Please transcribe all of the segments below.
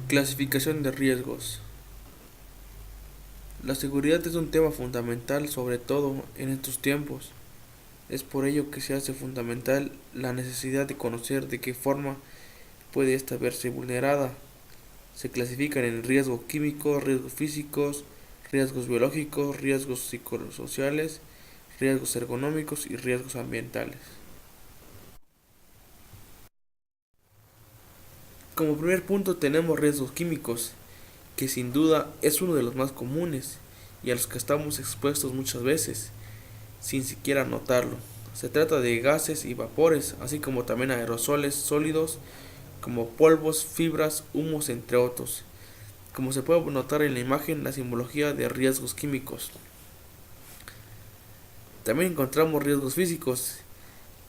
Clasificación de riesgos. La seguridad es un tema fundamental, sobre todo en estos tiempos. Es por ello que se hace fundamental la necesidad de conocer de qué forma puede ésta verse vulnerada. Se clasifican en riesgos químicos, riesgos físicos, riesgos biológicos, riesgos psicosociales, riesgos ergonómicos y riesgos ambientales. Como primer punto tenemos riesgos químicos, que sin duda es uno de los más comunes y a los que estamos expuestos muchas veces, sin siquiera notarlo. Se trata de gases y vapores, así como también aerosoles sólidos, como polvos, fibras, humos, entre otros. Como se puede notar en la imagen, la simbología de riesgos químicos. También encontramos riesgos físicos.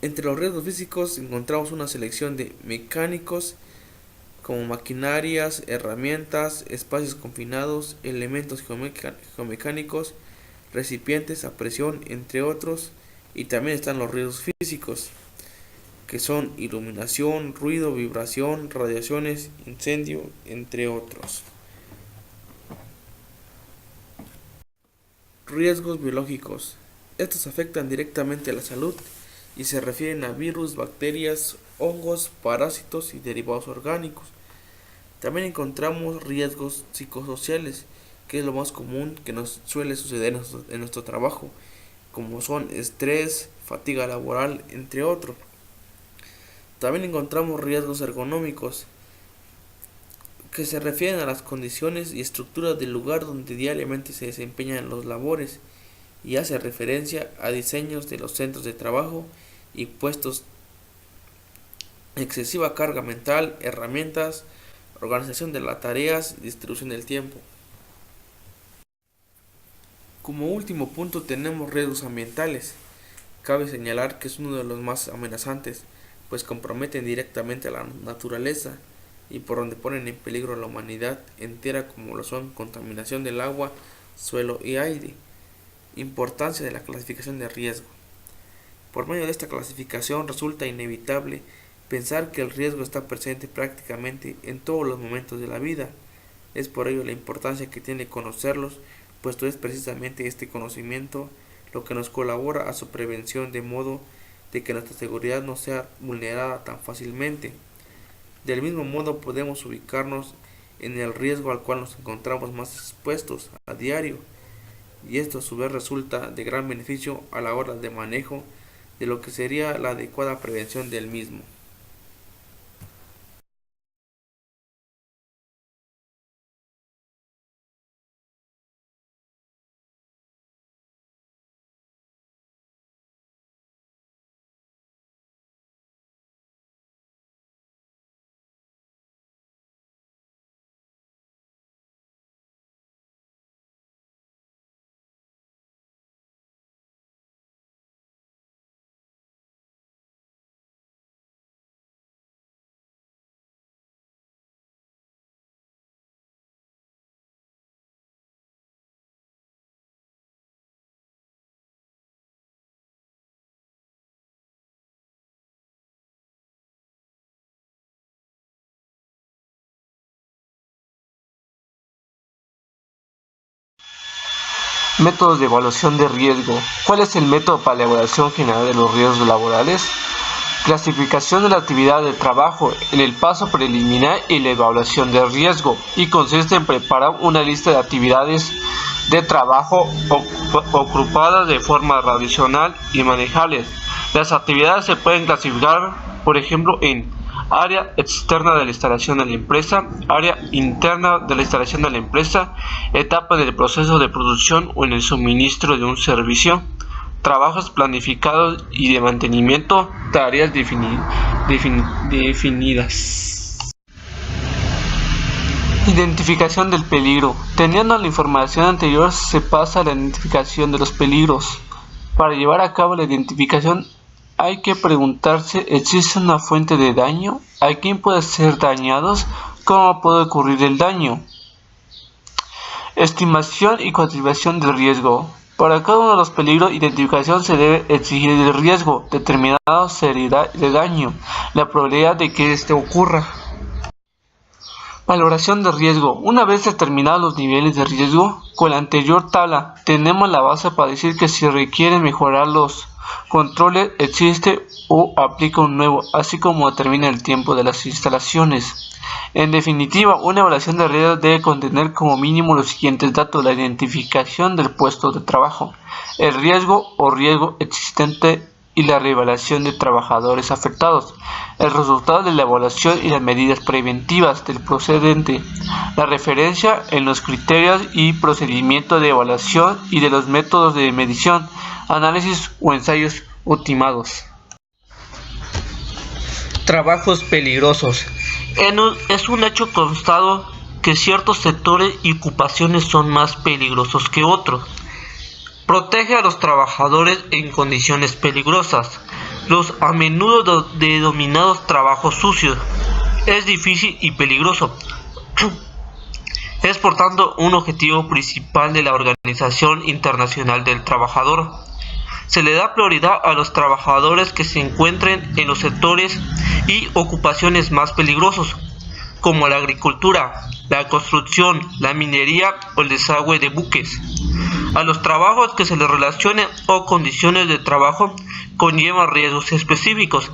Entre los riesgos físicos encontramos una selección de mecánicos, como maquinarias, herramientas, espacios confinados, elementos geomecánicos, recipientes a presión, entre otros, y también están los riesgos físicos, que son iluminación, ruido, vibración, radiaciones, incendio, entre otros. Riesgos biológicos. Estos afectan directamente a la salud y se refieren a virus, bacterias, hongos, parásitos y derivados orgánicos. También encontramos riesgos psicosociales, que es lo más común que nos suele suceder en nuestro trabajo, como son estrés, fatiga laboral, entre otros. También encontramos riesgos ergonómicos, que se refieren a las condiciones y estructuras del lugar donde diariamente se desempeñan los labores y hace referencia a diseños de los centros de trabajo y puestos, excesiva carga mental, herramientas, organización de las tareas y distribución del tiempo. Como último punto tenemos riesgos ambientales. Cabe señalar que es uno de los más amenazantes, pues comprometen directamente a la naturaleza y por donde ponen en peligro a la humanidad entera, como lo son contaminación del agua, suelo y aire. Importancia de la clasificación de riesgo. Por medio de esta clasificación resulta inevitable pensar que el riesgo está presente prácticamente en todos los momentos de la vida. Es por ello la importancia que tiene conocerlos, puesto es precisamente este conocimiento lo que nos colabora a su prevención, de modo de que nuestra seguridad no sea vulnerada tan fácilmente. Del mismo modo podemos ubicarnos en el riesgo al cual nos encontramos más expuestos a diario, y esto a su vez resulta de gran beneficio a la hora de manejo de lo que sería la adecuada prevención del mismo. Métodos de evaluación de riesgo. ¿Cuál es el método para la evaluación general de los riesgos laborales? Clasificación de la actividad de trabajo en el paso preliminar y la evaluación de riesgo, y consiste en preparar una lista de actividades de trabajo ocupadas de forma tradicional y manejables. Las actividades se pueden clasificar, por ejemplo, en área externa de la instalación de la empresa, área interna de la instalación de la empresa, etapa del proceso de producción o en el suministro de un servicio, trabajos planificados y de mantenimiento, tareas definidas. Identificación del peligro. Teniendo la información anterior, se pasa a la identificación de los peligros. Para llevar a cabo la identificación hay que preguntarse: ¿existe una fuente de daño? ¿A quién puede ser dañados? ¿Cómo puede ocurrir el daño? Estimación y cuantificación del riesgo. Para cada uno de los peligros de identificación se debe exigir el riesgo, determinada seriedad de daño, la probabilidad de que éste ocurra. Valoración de riesgo. Una vez determinados los niveles de riesgo, con la anterior tabla tenemos la base para decir que si requiere mejorar los controles existe o aplica un nuevo, así como determina el tiempo de las instalaciones. En definitiva, una evaluación de riesgo debe contener como mínimo los siguientes datos: la identificación del puesto de trabajo, el riesgo o riesgo existente y la revelación de trabajadores afectados, el resultado de la evaluación y las medidas preventivas del procedente, la referencia en los criterios y procedimientos de evaluación y de los métodos de medición, análisis o ensayos ultimados. Trabajos peligrosos. Es un hecho constatado que ciertos sectores y ocupaciones son más peligrosos que otros. Protege a los trabajadores en condiciones peligrosas. Los a menudo denominados trabajos sucios. Es difícil y peligroso. Es por tanto un objetivo principal de la Organización Internacional del Trabajador. Se le da prioridad a los trabajadores que se encuentren en los sectores y ocupaciones más peligrosos, como la agricultura, la construcción, la minería o el desagüe de buques. A los trabajos que se les relacionen o condiciones de trabajo conllevan riesgos específicos,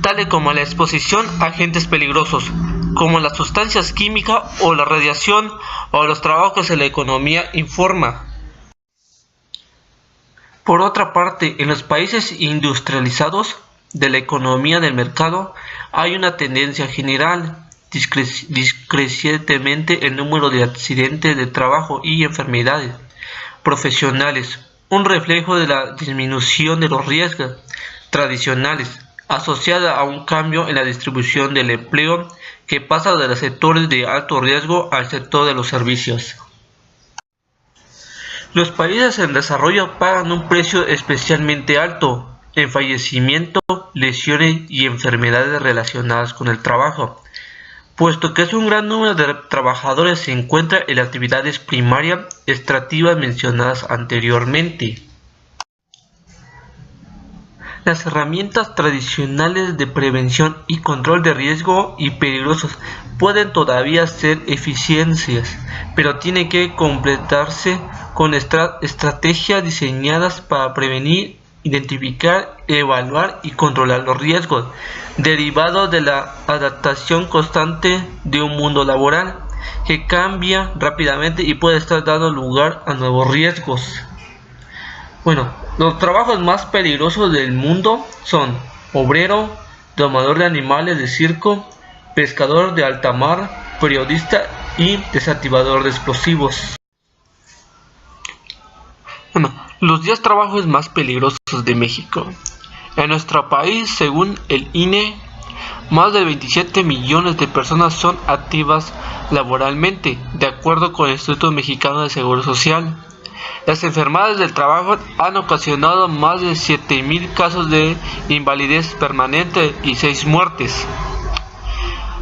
tales como la exposición a agentes peligrosos, como las sustancias químicas o la radiación, o los trabajos que la economía informa. Por otra parte, en los países industrializados de la economía del mercado hay una tendencia general discrecientemente el número de accidentes de trabajo y enfermedades profesionales, un reflejo de la disminución de los riesgos tradicionales, asociada a un cambio en la distribución del empleo que pasa de los sectores de alto riesgo al sector de los servicios. Los países en desarrollo pagan un precio especialmente alto en fallecimiento, lesiones y enfermedades relacionadas con el trabajo, puesto que un gran número de trabajadores se encuentra en las actividades primarias extractivas mencionadas anteriormente. Las herramientas tradicionales de prevención y control de riesgo y peligrosos pueden todavía ser eficientes, pero tienen que completarse con estrategias diseñadas para prevenir, identificar, evaluar y controlar los riesgos derivados de la adaptación constante de un mundo laboral que cambia rápidamente y puede estar dando lugar a nuevos riesgos. Los trabajos más peligrosos del mundo son obrero, domador de animales de circo, pescador de alta mar, periodista y desactivador de explosivos. Los 10 trabajos más peligrosos de México. En nuestro país, según el INE, más de 27 millones de personas son activas laboralmente, de acuerdo con el Instituto Mexicano de Seguro Social. Las enfermedades del trabajo han ocasionado más de 7,000 casos de invalidez permanente y 6 muertes.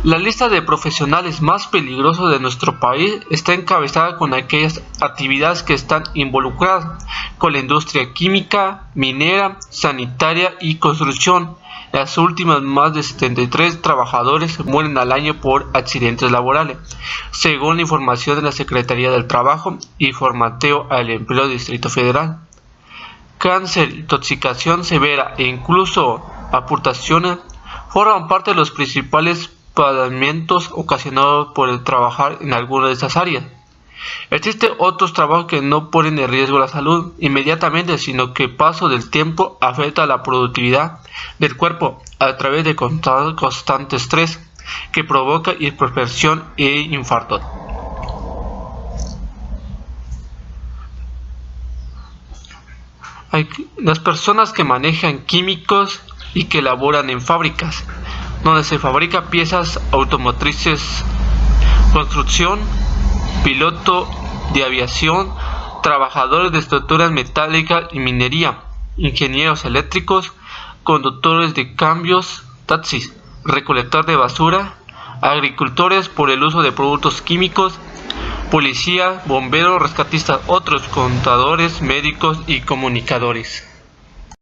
La lista de profesionales más peligrosos de nuestro país está encabezada con aquellas actividades que están involucradas con la industria química, minera, sanitaria y construcción. Las últimas, más de 73 trabajadores mueren al año por accidentes laborales, según la información de la Secretaría del Trabajo y Formateo al Empleo del Distrito Federal. Cáncer, intoxicación severa e incluso amputaciones forman parte de los principales padecimientos ocasionados por el trabajar en alguna de estas áreas. Existen otros trabajos que no ponen en riesgo la salud inmediatamente, sino que el paso del tiempo afecta a la productividad del cuerpo a través de constante estrés que provoca hipertensión e infarto. Las personas que manejan químicos y que laboran en fábricas donde se fabrican piezas automotrices, construcción, piloto de aviación, trabajadores de estructuras metálicas y minería, ingenieros eléctricos, conductores de cambios, taxis, recolector de basura, agricultores por el uso de productos químicos, policía, bomberos, rescatistas, otros contadores, médicos y comunicadores.